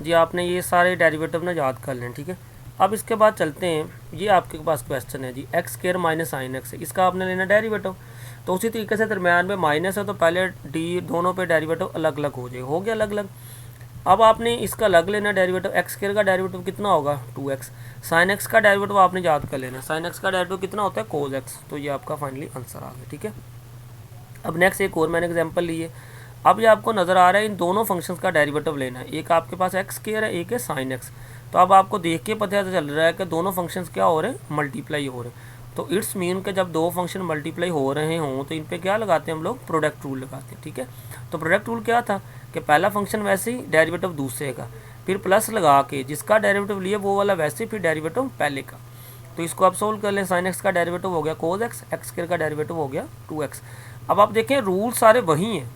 जी आपने ये सारे डेरिवेटिव ना याद कर लें, ठीक है। अब इसके बाद चलते हैं, ये आपके पास क्वेश्चन है जी x square minus sine x, इसका आपने लेना डेरिवेटिव। तो उसी तरीके से दरम्यान में माइनस है तो पहले डी दोनों पे डेरिवेटिव अलग अलग हो जाए, हो गया अलग अलग। अब आपने इसका अलग लेना डेरिवेटिव, एक्स स्क्वायर का डेरिवेटिव कितना होगा 2x, साइन एक्स का डेरिवेटिव आपने याद कर लेना, साइन एक्स का डेरिवेटिव कितना होता है कोस एक्स। तो ये आपका फाइनली आंसर आ गया, ठीक है। अब नेक्स्ट एक और मैंने एग्जांपल ली है। अब ये आपको नज़र आ रहा है इन दोनों फंक्शंस का डेरिवेटिव लेना है, एक आपके पास एक्स स्क्वायर है, एक है साइन एक्स। तो अब आपको देख के पता चल रहा है कि दोनों फंक्शंस क्या हो रहे हैं, मल्टीप्लाई हो रहे हैं। तो इट्स मीन के जब दो फंक्शन मल्टीप्लाई हो रहे हों तो इन पे क्या लगाते हैं हम लोग, प्रोडक्ट रूल लगाते हैं, ठीक है। तो प्रोडक्ट रूल क्या था कि पहला फंक्शन वैसे ही डेरिवेटिव दूसरे का, फिर प्लस लगा के जिसका डेरिवेटिव लिया वो वाला वैसे फिर डेरिवेटिव पहले का। तो इसको आप सोल्व कर लें, साइन एक्स का डेरिवेटिव हो गया कोस एक्स, एक्स स्क्वायर का डेरिवेटिव हो गया 2x। अब आप देखें रूल सारे वही हैं,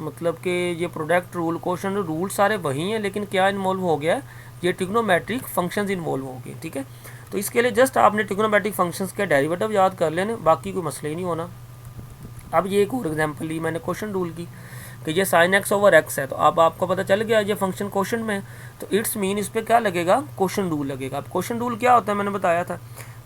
मतलब कि ये प्रोडक्ट रूल क्वेश्चन रूल सारे वही हैं, लेकिन क्या इन्वॉल्व हो गया है, ये ट्रिग्नोमेट्रिक फंक्शंस इन्वॉल्व हो गए, ठीक है। तो इसके लिए जस्ट आपने ट्रिग्नोमेट्रिक फंक्शंस के डेरिवेटिव याद कर लेने, बाकी कोई मसला ही नहीं होना। अब ये एक और एग्जांपल ली मैंने क्वेश्चन रूल की कि ये साइन एक्स ओवर एक्स है, तो अब आपको पता चल गया ये फंक्शन क्वेश्चन में है, तो इट्स मीन इस पर क्या लगेगा, क्वेश्चन रूल लगेगा। अब क्वेश्चन रूल क्या होता है, मैंने बताया था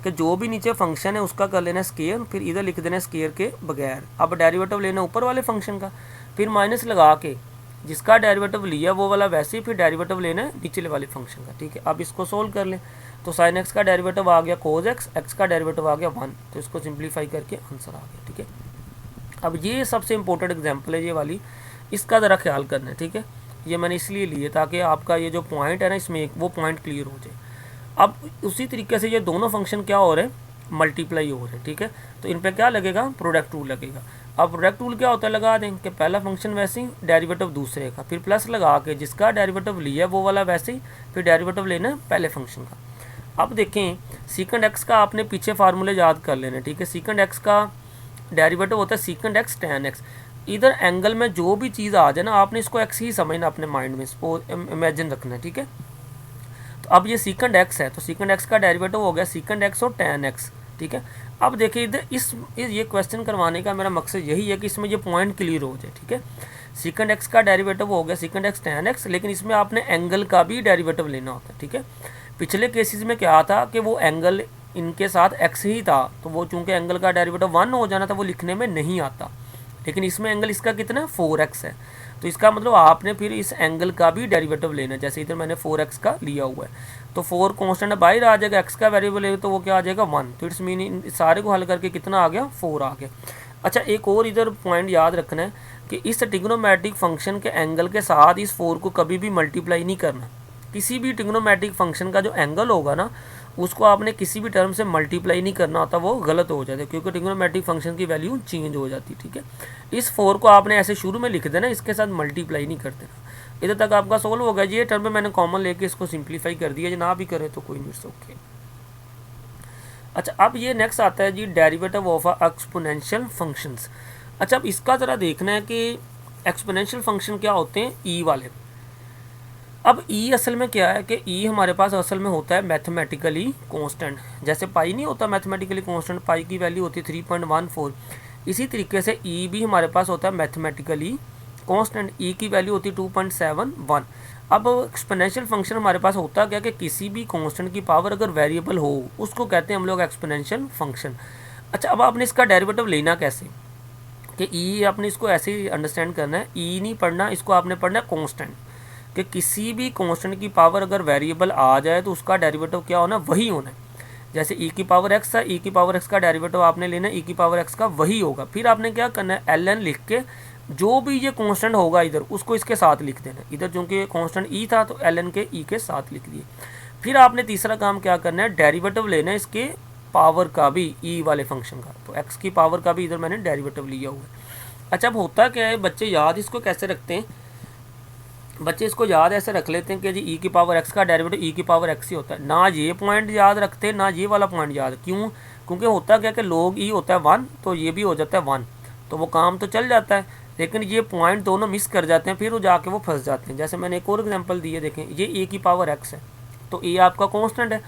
कि जो भी नीचे फंक्शन है उसका कर लेना स्केयर, फिर इधर लिख देना स्केयर के बगैर। अब डेरिवेटिव लेना ऊपर वाले फंक्शन का, फिर माइनस लगा के जिसका डेरिवेटिव लिया वो वाला वैसे ही फिर डेरिवेटिव लेना है निचले वाले फंक्शन का, ठीक है। अब इसको सोल्व कर लें, तो साइन एक्स का डेरिवेटिव आ गया कोस एक्स, एक्स का डेरिवेटिव आ गया 1, तो इसको सिंप्लीफाई करके आंसर आ गया, ठीक है। अब ये सबसे इंपॉर्टेंट एग्जांपल है ये वाली, इसका ज़रा ख्याल करना है, ठीक है। ये मैंने इसलिए लिए ताकि आपका ये जो पॉइंट है ना इसमें एक वो पॉइंट क्लियर हो जाए। अब उसी तरीके से ये दोनों फंक्शन क्या हो रहे हैं, मल्टीप्लाई हो रहे हैं, ठीक है। तो इन पर क्या लगेगा, प्रोडक्ट रूल लगेगा। अब प्रोडक्ट रूल क्या होता है, लगा दें कि पहला फंक्शन वैसे ही डेरिवेटिव दूसरे का, फिर प्लस लगा के जिसका डेरिवेटिव लिया वो वाला वैसे ही फिर डेरिवेटिव लेना है पहले फंक्शन का। अब देखें सीकेंड एक्स का आपने पीछे फार्मूले याद कर लेने, ठीक है। सीकेंड एक्स का डेरिवेटिव होता है सीकेंड एक्स टैन एक्स। इधर एंगल में जो भी चीज़ आ जाए ना आपने इसको एक्स ही समझना अपने माइंड में, सपोज इमेजिन रखना है, ठीक है। तो अब ये सीकेंड एक्स है, तो सीकेंड एक्स का डेरिवेटिव हो गया सीकेंड एक्स और टैन एक्स, ठीक है। अब देखिए इधर ये क्वेश्चन करवाने का मेरा मकसद यही है कि इसमें ये पॉइंट क्लियर हो जाए, ठीक है। सीकेंड एक्स का डेरिवेटिव हो गया सीकेंड एक्स टैन एक्स, लेकिन इसमें आपने एंगल का भी डेरिवेटिव लेना होता है, ठीक है। पिछले केसेस में क्या था कि वो एंगल इनके साथ एक्स ही था, तो वो चूंकि एंगल का डेरिवेटिव 1 हो जाना था वो लिखने में नहीं आता, लेकिन इसमें एंगल इसका कितना है 4x है। तो इसका मतलब आपने फिर इस एंगल का भी डेरिवेटिव लेना है, जैसे इधर मैंने 4x का लिया हुआ है, तो 4 कांस्टेंट बाहर आ जाएगा, x का वेरिएबल है तो वो क्या आ जाएगा 1। तो इट्स मीन सारे को हल करके कितना आ गया 4 आ गया। अच्छा एक और इधर पॉइंट याद रखना है कि इस ट्रिग्नोमेट्रिक फंक्शन के एंगल के साथ इस 4 को कभी भी मल्टीप्लाई नहीं करना। किसी भी ट्रिग्नोमेट्रिक फंक्शन का जो एंगल होगा ना उसको आपने किसी भी टर्म से मल्टीप्लाई नहीं करना होता, वो गलत हो जाता है, क्योंकि ट्रिग्नोमेट्रिक फंक्शन की वैल्यू चेंज हो जाती है, ठीक है। इस 4 को आपने ऐसे शुरू में लिख देना, इसके साथ मल्टीप्लाई नहीं कर देना। इधर तक आपका सोल्व हो गया। ये टर्म में मैंने कॉमन लेके इसको सिंप्लीफाई कर दिया, जो ना भी करे तो कोई नहीं, ओके। अच्छा अब ये नेक्स्ट आता है जी डेरिवेटिव ऑफ एक्सपोनेंशियल फंक्शंस। अच्छा अब इसका ज़रा देखना है कि एक्सपोनेंशियल फंक्शन क्या होते हैं, ई वाले। अब ई असल में क्या है कि ई हमारे पास असल में होता है मैथमेटिकली कांस्टेंट, जैसे पाई नहीं होता मैथमेटिकली कांस्टेंट, पाई की वैल्यू होती है 3.14। इसी तरीके से ई भी हमारे पास होता है मैथमेटिकली कांस्टेंट, ई की वैल्यू होती है 2.71। अब एक्सपोनेंशियल फंक्शन हमारे पास होता क्या कि किसी भी कांस्टेंट की पावर अगर वेरिएबल हो उसको कहते हैं हम लोग एक्सपोनेंशियल फंक्शन। अच्छा अब आपने इसका डेरिवेटिव लेना कैसे, कि ई आपने इसको ऐसे ही अंडरस्टैंड करना है, ई नहीं पढ़ना, इसको आपने पढ़ना है कांस्टेंट, कि किसी भी कांस्टेंट की पावर अगर वेरिएबल आ जाए तो उसका डेरिवेटिव क्या होना, वही होना है। जैसे ई की पावर एक्स है, ई की पावर एक्स का डेरिवेटिव आपने लेना है ई की पावर एक्स का, वही होगा। फिर आपने क्या करना है एल एन लिख के जो भी ये कांस्टेंट होगा इधर उसको इसके साथ लिख देना। इधर चूँकि कांस्टेंट ई था तो एल एन के ई के साथ लिख दिए। फिर आपने तीसरा काम क्या करना है, डेरिवेटिव लेना है इसके पावर का भी, ई वाले फंक्शन का, तो एक्स की पावर का भी इधर मैंने डेरिवेटिव लिया हुआ है। अच्छा अब होता क्या है, बच्चे याद इसको कैसे रखते हैं, बच्चे इसको याद ऐसे रख लेते हैं कि जी ई की पावर एक्स का डेरिवेटिव ई की पावर एक्स ही होता है, ना ये पॉइंट याद रखते ना ये वाला पॉइंट याद। क्यों, क्योंकि होता क्या कि लोग ई होता है 1 तो ये भी हो जाता है 1, तो वो काम तो चल जाता है, लेकिन ये पॉइंट दोनों मिस कर जाते हैं, फिर वो जाके वो फंस जाते हैं। जैसे मैंने एक और एग्जांपल दी है, देखें ये ए की पावर एक्स है, तो ए आपका कांस्टेंट है,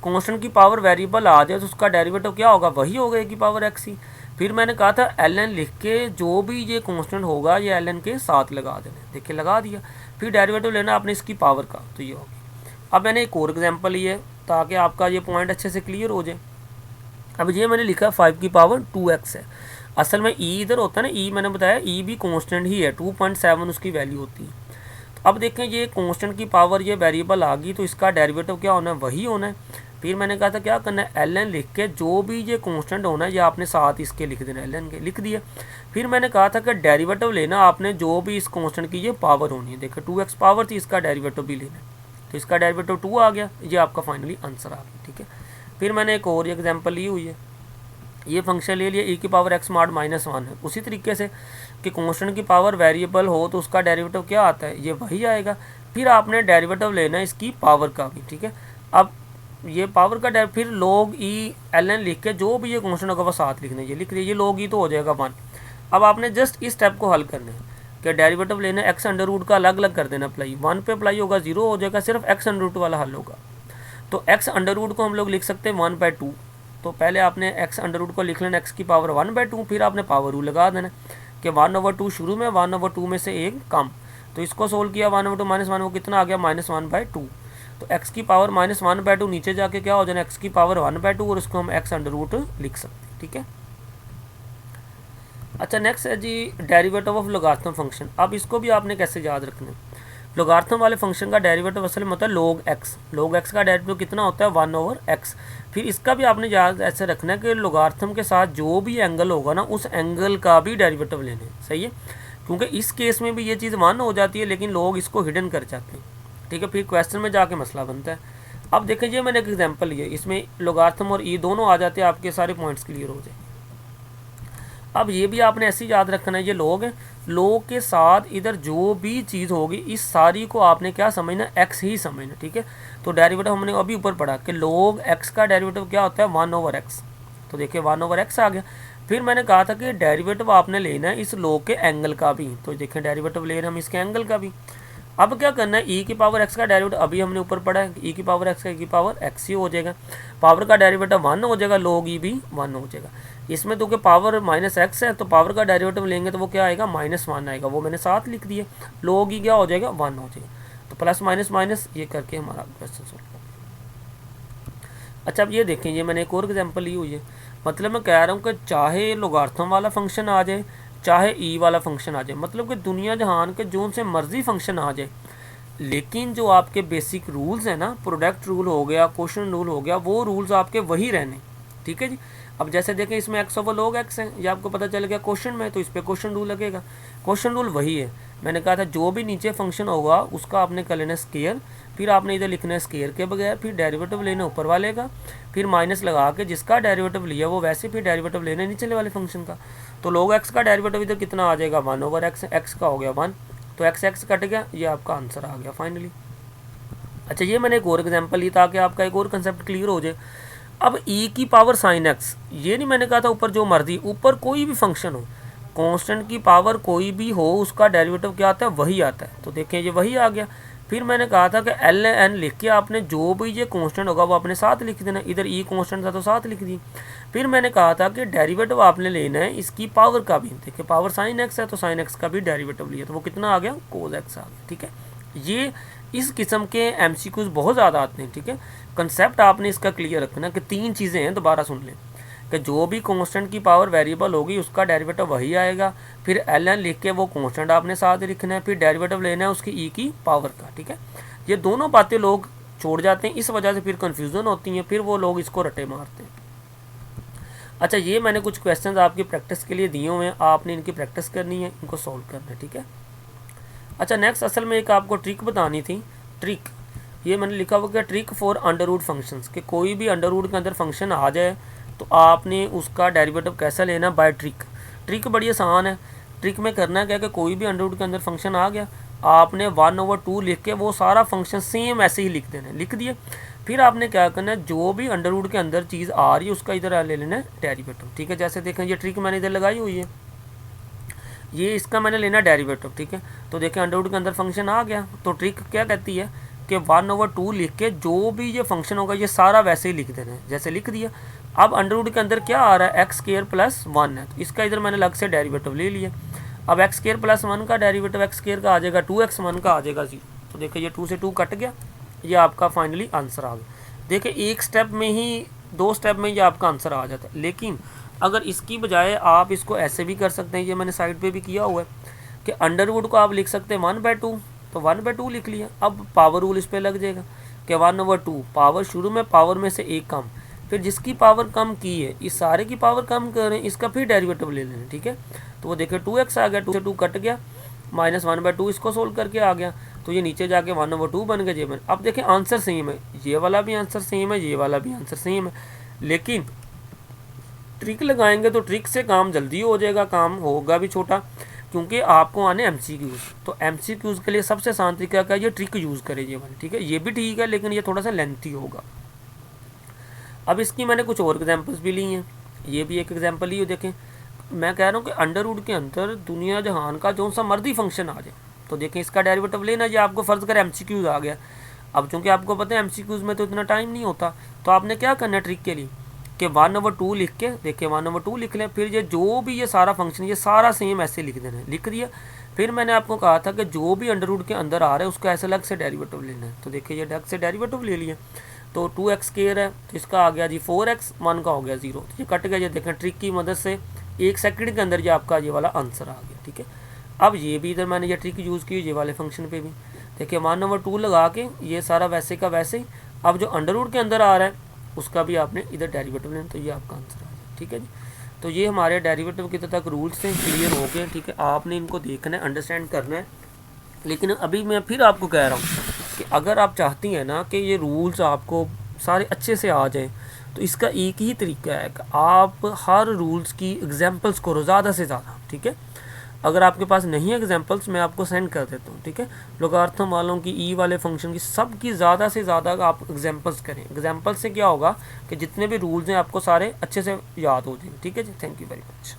कांस्टेंट की पावर वेरिएबल आ जाए तो उसका डेरिवेटिव क्या होगा, वही होगा ए की पावर एक्स ही। फिर मैंने कहा था एल एन लिख के जो भी ये कांस्टेंट होगा ये एल एन के साथ लगा देना, देखिए लगा दिया। फिर डेरिवेटिव लेना आपने इसकी पावर का, तो ये होगी। अब मैंने एक और एग्जांपल ली है ताकि आपका ये पॉइंट अच्छे से क्लियर हो जाए। अब ये मैंने लिखा 5 की पावर 2x है। असल में ई इधर होता है ना, ई मैंने बताया ई भी कांस्टेंट ही है, 2.7 उसकी वैल्यू होती है। तो अब देखें ये कांस्टेंट की पावर ये वेरिएबल आ गई, तो इसका डेरिवेटिव क्या होना है, वही होना है। फिर मैंने कहा था क्या करना है, ln लिख के जो भी ये कांस्टेंट होना है ये आपने साथ इसके लिख देना है, ln के लिख दिया। फिर मैंने कहा था कि डेरिवेटिव लेना आपने जो भी इस कांस्टेंट की ये पावर होनी है। देखो 2x पावर थी, इसका डेरिवेटिव भी लेना है, तो इसका डेरिवेटिव 2 आ गया, ये आपका फाइनली आंसर आ गया। ठीक है, फिर मैंने एक और एग्जांपल ली हुई है, ये फंक्शन ले लिया e की पावर x mod -1 है। उसी तरीके से कि कांस्टेंट की पावर वेरिएबल हो तो उसका डेरिवेटिव क्या आता है, ये वही आएगा। फिर आपने डेरिवेटिव लेना है इसकी पावर का भी। ठीक है, अब ये पावर का फिर log e ln लिख के जो भी ये कांस्टेंट होगा वो साथ लिखना है, ये लिख दिया, ये log e तो हो जाएगा 1। अब आपने जस्ट इस स्टेप को हल करना है कि डेरिवेटिव लेना है, एक्स अंडर रूट का अलग अलग कर देना अप्लाई, 1 पे अप्लाई होगा 0 हो जाएगा, सिर्फ एक्स अंडर रूट वाला हल होगा। तो एक्स अंडर रूट को हम लोग लिख सकते हैं 1/2। तो पहले आपने एक्स अंडर रूट को लिख लेना एक्स की पावर 1/2, फिर आपने पावर रूल लगा देना कि 1/2 शुरू में, 1/2 में से एक कम। तो इसको सोल्व किया 1/2 -1 वो कितना आ गया -1/2। तो एक्स की पावर -1/2 नीचे जाके क्या हो जाना एक्स की पावर 1/2, और उसको हम एक्स अंडर रूट लिख सकते हैं। ठीक है, अच्छा नेक्स्ट है जी डेरिवेटिव ऑफ लोगारिथम फंक्शन। अब इसको भी आपने कैसे याद रखना है, लोगारिथम वाले फंक्शन का डेरिवेटिव असल में होता है log x का डेरिवेटिव कितना होता है 1/x। फिर इसका भी आपने याद ऐसे रखना है कि लोगारिथम के साथ जो भी एंगल होगा ना उस एंगल का भी डेरिवेटिव लेना है, सही है, क्योंकि इस केस में भी ये चीज़ 1 हो जाती है लेकिन लोग इसको हिडन कर जाते हैं। ठीक है, फिर क्वेश्चन में जाके मसला बनता है। अब देखें ये मैंने एक एग्जाम्पल लिया, इसमें लोगारिथम और ई दोनों आ जाते हैं, आपके सारे पॉइंट्स क्लियर हो जाए। अब ये भी आपने ऐसे ही याद रखना है, ये लोग हैं, लोग के साथ इधर जो भी चीज़ होगी इस सारी को आपने क्या समझना, x ही समझना। ठीक है, तो डेरिवेटिव हमने अभी ऊपर पढ़ा कि log x का डेरिवेटिव क्या होता है 1/x। तो देखिए 1/x आ गया। फिर मैंने कहा था कि डेरिवेटिव आपने लेना है इस log के एंगल का भी, तो देखें डेरिवेटिव ले रहे हम इसके एंगल का भी। अब क्या करना है, e की पावर x का डेरिवेटिव अभी हमने ऊपर पढ़ा है, e की पावर x का e की पावर x ही हो जाएगा, पावर का डेरिवेटिव 1 हो जाएगा, log e भी 1 हो जाएगा। इसमें तो कि पावर -x है तो पावर का डेरिवेटिव लेंगे तो वो क्या आएगा -1 आएगा, वो मैंने साथ लिख दिए, log e क्या हो जाएगा 1 हो जाएगा। तो प्लस माइनस माइनस ये करके हमारा क्वेश्चन सोल्व। अच्छा अब ये देखें, ये मैंने एक और एग्जांपल ली हुई है, मतलब मैं कह रहा हूँ कि चाहे लोगारिथम वाला फंक्शन आ जाए चाहे ई वाला फंक्शन आ जाए, मतलब कि दुनिया जहान के जो से मर्जी फंक्शन आ जाए, लेकिन जो आपके बेसिक रूल्स हैं ना, प्रोडक्ट रूल हो गया, क्वेश्चन रूल हो गया, वो रूल्स आपके वही रहने। ठीक है जी, अब जैसे देखें इसमें x/log x है, ये आपको पता चल गया क्वेश्चन में, तो इस पर क्वेश्चन रूल लगेगा, क्वेश्चन रूल वही है। मैंने कहा था जो भी नीचे फंक्शन होगा उसका आपने कर लेना स्केयर, फिर आपने इधर लिखना है स्केयर के बगैर, फिर डेरिवेटिव लेना ऊपर वाले का, फिर माइनस लगा के जिसका डेरिवेटिव लिया वो वैसे फिर डेरिवेटिव लेना नीचे वाले फंक्शन का। तो log x का डेरिवेटिव इधर कितना आ जाएगा 1/x, x का हो गया 1, तो x कट गया, ये आपका आंसर आ गया फाइनली। अच्छा ये मैंने एक और एग्जांपल ली ताकि आपका एक और कंसेप्ट क्लियर हो जाए। अब e की पावर sin x, ये नहीं मैंने कहा था ऊपर जो मर्जी, ऊपर कोई भी फंक्शन हो, कांस्टेंट की पावर कोई भी हो उसका डेरिवेटिव क्या आता है वही आता है। तो देखें ये वही आ गया। फिर मैंने कहा था कि ln लिख के आपने जो भी ये कांस्टेंट होगा वो अपने साथ लिख देना, इधर e कांस्टेंट था तो साथ लिख दी। फिर मैंने कहा था कि डेरिवेटिव आपने लेना है इसकी पावर का भी, देखिए पावर sin x है तो sin x का भी डेरिवेटिव लिया, तो वो कितना आ गया cos x आ गया। ठीक है, ये इस किस्म के MCQs बहुत ज़्यादा आते हैं। ठीक है, कंसेप्ट आपने इसका क्लियर रखना कि 3 चीज़ें हैं, दोबारा सुन लें कि जो भी कांस्टेंट की पावर वेरिएबल होगी उसका डेरिवेटिव वही आएगा, फिर ln लिख के वो कांस्टेंट आपने साथ लिखना है, फिर डेरिवेटिव लेना है उसकी e की पावर का। ठीक है, ये दोनों बातें लोग छोड़ जाते हैं, इस वजह से फिर कन्फ्यूज़न होती हैं, फिर वो लोग इसको रटे मारते हैं। अच्छा ये मैंने कुछ क्वेश्चंस आपकी प्रैक्टिस के लिए दिए हुए हैं, आपने इनकी प्रैक्टिस करनी है, इनको सॉल्व करना है। ठीक है, अच्छा नेक्स्ट असल में एक आपको ट्रिक बतानी थी, ट्रिक ये मैंने लिखा हुआ क्या, trick for under root functions, कि कोई भी अंडर रूट के अंदर फंक्शन आ जाए तो आपने उसका डेरिवेटिव कैसा लेना बाय ट्रिक। ट्रिक बड़ी आसान है, ट्रिक में करना क्या कि कोई भी अंडर रूट के अंदर फंक्शन आ गया, आपने 1/2 लिख के वो सारा फंक्शन सेम ऐसे ही लिख देना है, लिख दिए। फिर आपने क्या करना है, जो भी अंडर रूट के अंदर चीज़ आ रही है उसका इधर ले लेना है डेरिवेटिव। ठीक है, जैसे देखें ये ट्रिक मैंने इधर लगाई हुई है, ये इसका मैंने लेना डेरिवेटिव। ठीक है, तो देखें अंडर रूट के अंदर फंक्शन आ गया, तो ट्रिक क्या कहती है कि 1/2 लिख के जो भी ये फंक्शन होगा ये सारा वैसे ही लिख देना है, जैसे लिख दिया। अब अंडर रूट के अंदर क्या आ रहा है x² + 1 है, तो इसका इधर मैंने अलग से डेरिवेटिव ले लिया। अब एक्स स्केयर प्लस 1 का डेरिवेटिव एक्स स्केयर का आ जाएगा 2x1 का आ जाएगा 0। तो देखिए ये 2 से 2 कट गया, ये आपका फाइनली आंसर आ गया। देखिए एक स्टेप में ही, 2 स्टेप में ये आपका आंसर आ जाता है। लेकिन अगर इसकी बजाय आप इसको ऐसे भी कर सकते हैं, ये मैंने साइड पे भी किया हुआ है कि अंडरवुड को आप लिख सकते हैं 1/2, तो 1/2 लिख लिया। अब पावर रूल इस पर लग जाएगा कि 1/2 पावर, शुरू में पावर में से एक कम, फिर जिसकी पावर कम की है इस सारे की पावर कम करें, इसका फिर डेरिवेटिव ले लें, ठीक है। तो वो देखिए 2x आ गया, 2 से 2 कट गया, -1/2 इसको सोल्व करके आ गया, तो ये नीचे जाके 1/2 बन गया जी। अब देखिए आंसर सेम है, ये वाला भी आंसर सेम है, ये वाला भी आंसर सेम है, लेकिन ट्रिक लगाएंगे तो ट्रिक से काम जल्दी हो जाएगा, काम होगा भी छोटा, क्योंकि आपको आने MCQs। तो MCQs के लिए सबसे आसान तरीका क्या है, ये ट्रिक यूज़ करें ये वाली, ठीक है। ये भी ठीक है लेकिन ये थोड़ा सा लेंथी होगा। अब इसकी मैंने कुछ और एग्जांपल्स भी ली हैं, ये भी एक एग्जांपल ही हो। देखें मैं कह रहा हूँ कि अंडरवुड के अंदर दुनिया जहान का जो सा मर्जी फंक्शन आ जाए, तो देखें इसका डेरिवेटिव लेना, ये आपको फ़र्ज़ कर MCQs आ गया। अब चूँकि आपको पता है MCQs में तो इतना टाइम नहीं होता, तो आपने क्या करना है ट्रिक के लिए कि 1/2 लिख के, देखिए 1/2 लिख लें, फिर ये जो भी ये सारा फंक्शन ये सारा सेम ऐसे लिख देना है, लिख दिया। फिर मैंने आपको कहा था कि जो भी अंडरवुड के अंदर आ रहा है उसका ऐसे अलग से डेरिवेटिव लेना है, तो देखिए ये अलग से डेरिवेटिव ले लिया। तो 2x स्क्वायर है तो इसका आ गया जी 4x, 1 का हो गया 0, तो ये कट गया। ये देखें ट्रिक की मदद से 1 सेकंड के अंदर ये आपका ये वाला आंसर आ गया, ठीक है। अब ये भी इधर मैंने ये ट्रिक यूज़ की ये वाले फंक्शन पे भी, देखिए 1/2 लगा के ये सारा वैसे का वैसे ही। अब जो अंडरवुड के अंदर आ रहा है उसका भी आपने इधर डेरिवेटिव लेना, तो ये आपका आंसर आ गया, ठीक है जी। तो ये हमारे डेरिवेटिव के तक रूल्स हैं, क्लियर हो गए, ठीक है। आपने इनको देखना है, अंडरस्टैंड करना है। लेकिन अभी मैं फिर आपको कह रहा हूँ कि अगर आप चाहती हैं ना कि ये रूल्स आपको सारे अच्छे से आ जाएं, तो इसका एक ही तरीका है कि आप हर रूल्स की एग्जांपल्स करो ज़्यादा से ज़्यादा, ठीक है। अगर आपके पास नहीं है एग्जांपल्स, मैं आपको सेंड कर देता हूँ, ठीक है। लोगार्थम वालों की, ई वाले फंक्शन की, सब की ज़्यादा से ज़्यादा आप एग्जांपल्स करें। एग्जांपल्स से क्या होगा कि जितने भी रूल्स हैं आपको सारे अच्छे से याद हो जाएंगे, ठीक है जी। Thank you very much.